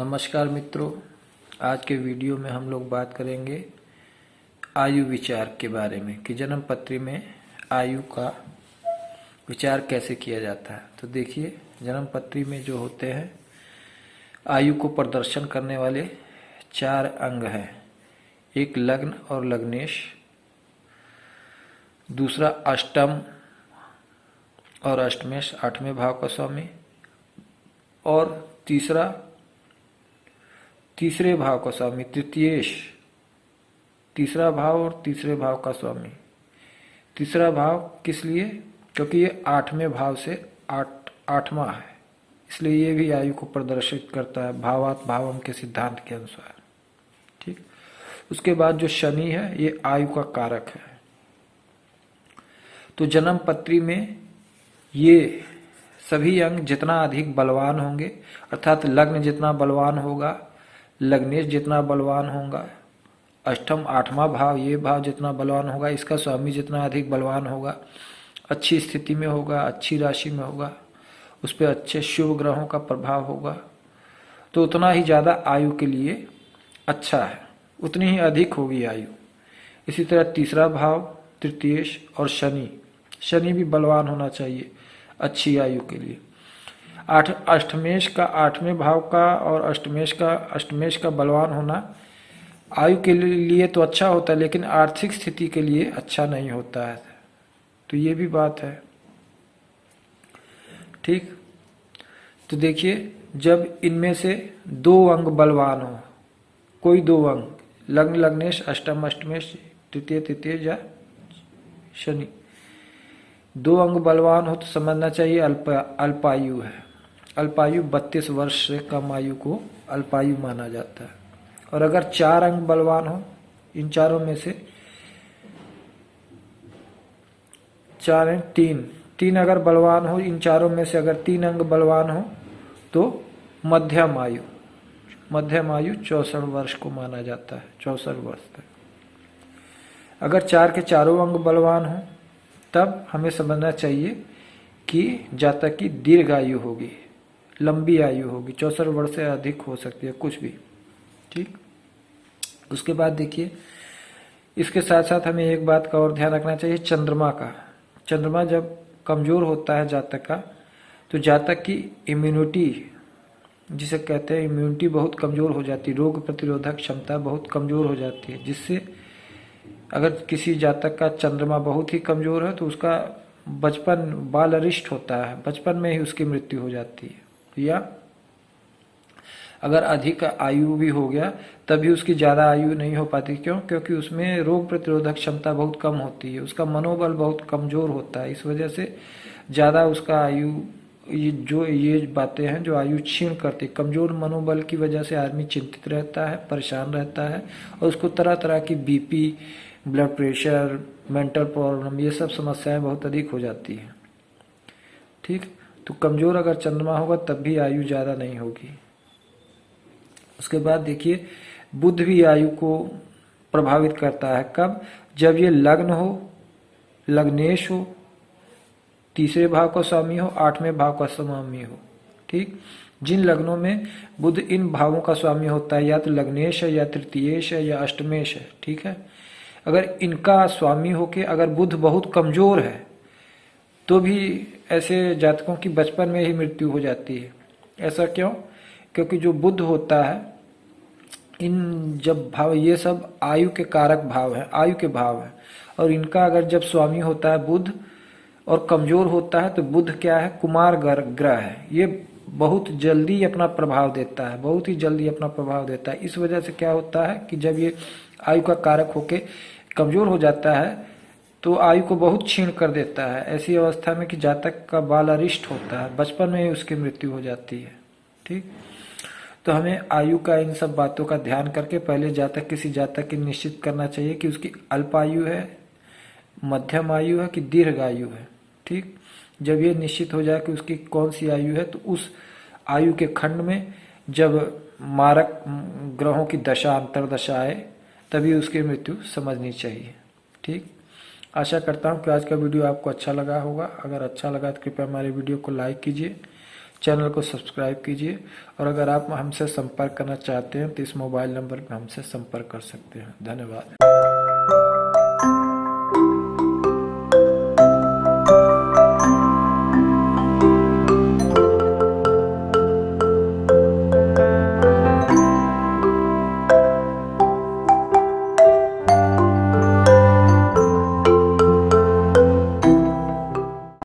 नमस्कार मित्रों, आज के वीडियो में हम लोग बात करेंगे आयु विचार के बारे में कि जन्म पत्री में आयु का विचार कैसे किया जाता है। तो देखिए, जन्म पत्री में जो होते हैं आयु को प्रदर्शन करने वाले 4 अंग हैं। एक लग्न और लग्नेश, दूसरा अष्टम और अष्टमेश 8वें भाव का स्वामी, और तीसरे भाव का स्वामी तृतीयेश, तीसरा भाव और तीसरे भाव का स्वामी। तीसरा भाव किस लिए? क्योंकि ये 8वें भाव से 8वां है, इसलिए ये भी आयु को प्रदर्शित करता है भावात भावम के सिद्धांत के अनुसार। ठीक। उसके बाद जो शनि है ये आयु का कारक है। तो जन्म पत्री में ये सभी अंग जितना अधिक बलवान होंगे, अर्थात लग्न जितना बलवान होगा, लग्नेश जितना बलवान होगा, अष्टम 8वां भाव ये भाव जितना बलवान होगा, इसका स्वामी जितना अधिक बलवान होगा, अच्छी स्थिति में होगा, अच्छी राशि में होगा, उस पर अच्छे शुभ ग्रहों का प्रभाव होगा, तो उतना ही ज़्यादा आयु के लिए अच्छा है, उतनी ही अधिक होगी आयु। इसी तरह तीसरा भाव तृतीयेश और शनि भी बलवान होना चाहिए अच्छी आयु के लिए। अष्टमेश का 8वें भाव का और अष्टमेश का बलवान होना आयु के लिए तो अच्छा होता है, लेकिन आर्थिक स्थिति के लिए अच्छा नहीं होता है। तो ये भी बात है। ठीक। तो देखिए, जब इनमें से 2 अंग बलवान हो, कोई 2 अंग, लग्न लग्नेश अष्टम अष्टमेश तृतीय या शनि, 2 अंग बलवान हो तो समझना चाहिए अल्पायु है। अल्पायु 32 वर्ष से कम आयु को अल्पायु माना जाता है। और अगर 4 अंग बलवान हो, इन चारों में से 3 अगर बलवान हो, इन चारों में से अगर 3 अंग बलवान हो तो मध्यम आयु 64 वर्ष को माना जाता है, 64 वर्ष तक। अगर 4 के चारों अंग बलवान हो तब हमें समझना चाहिए कि जातक की दीर्घ आयु होगी, लंबी आयु होगी, 64 वर्ष से अधिक हो सकती है कुछ भी। ठीक। उसके बाद देखिए, इसके साथ साथ हमें एक बात का और ध्यान रखना चाहिए, चंद्रमा का। चंद्रमा जब कमजोर होता है जातक का, तो जातक की इम्यूनिटी, जिसे कहते हैं इम्यूनिटी, बहुत कमजोर हो जाती है, रोग प्रतिरोधक क्षमता बहुत कमजोर हो जाती है, जिससे अगर किसी जातक का चंद्रमा बहुत ही कमजोर है तो उसका बचपन बाल अरिष्ट होता है, बचपन में ही उसकी मृत्यु हो जाती है। या अगर अधिक आयु भी हो गया तब भी उसकी ज़्यादा आयु नहीं हो पाती। क्यों? क्योंकि उसमें रोग प्रतिरोधक क्षमता बहुत कम होती है, उसका मनोबल बहुत कमजोर होता है, इस वजह से ज़्यादा उसका आयु, ये बातें हैं जो आयु क्षीण करती। कमजोर मनोबल की वजह से आदमी चिंतित रहता है, परेशान रहता है, और उसको तरह तरह की BP, blood pressure, mental problem, ये सब समस्याएं बहुत अधिक हो जाती हैं। ठीक। तो कमजोर अगर चंद्रमा होगा तब भी आयु ज़्यादा नहीं होगी। उसके बाद देखिए, बुध भी आयु को प्रभावित करता है। कब? जब ये लग्न हो, लग्नेश हो, तीसरे भाव का स्वामी हो, 8वें भाव का स्वामी हो। ठीक। जिन लग्नों में बुध इन भावों का स्वामी होता है, या तो लग्नेश है, या तृतीयेश है, या अष्टमेश है। ठीक है। अगर इनका स्वामी होके अगर बुध बहुत कमजोर है तो भी ऐसे जातकों की बचपन में ही मृत्यु हो जाती है। ऐसा क्यों? क्योंकि जो बुध होता है, इन जब भाव, ये सब आयु के कारक भाव है, आयु के भाव है, और इनका अगर जब स्वामी होता है बुध और कमजोर होता है तो बुध क्या है? कुमार ग्रह है। ये बहुत जल्दी अपना प्रभाव देता है, बहुत ही जल्दी अपना प्रभाव देता है। इस वजह से क्या होता है कि जब ये आयु का कारक होके कमजोर हो जाता है तो आयु को बहुत क्षीण कर देता है। ऐसी अवस्था में कि जातक का बाल अरिष्ट होता है, बचपन में ही उसकी मृत्यु हो जाती है। ठीक। तो हमें आयु का, इन सब बातों का ध्यान करके पहले किसी जातक की निश्चित करना चाहिए कि उसकी अल्पायु है, मध्यम आयु है कि दीर्घ आयु है। ठीक। जब ये निश्चित हो जाए कि उसकी कौन सी आयु है, तो उस आयु के खंड में जब मारक ग्रहों की दशा, अंतरदशा आए, तभी उसकी मृत्यु समझनी चाहिए। ठीक। आशा करता हूँ कि आज का वीडियो आपको अच्छा लगा होगा। अगर अच्छा लगा तो कृपया हमारे वीडियो को लाइक कीजिए, चैनल को सब्सक्राइब कीजिए। और अगर आप हमसे संपर्क करना चाहते हैं तो इस मोबाइल नंबर पर हमसे संपर्क कर सकते हैं। धन्यवाद।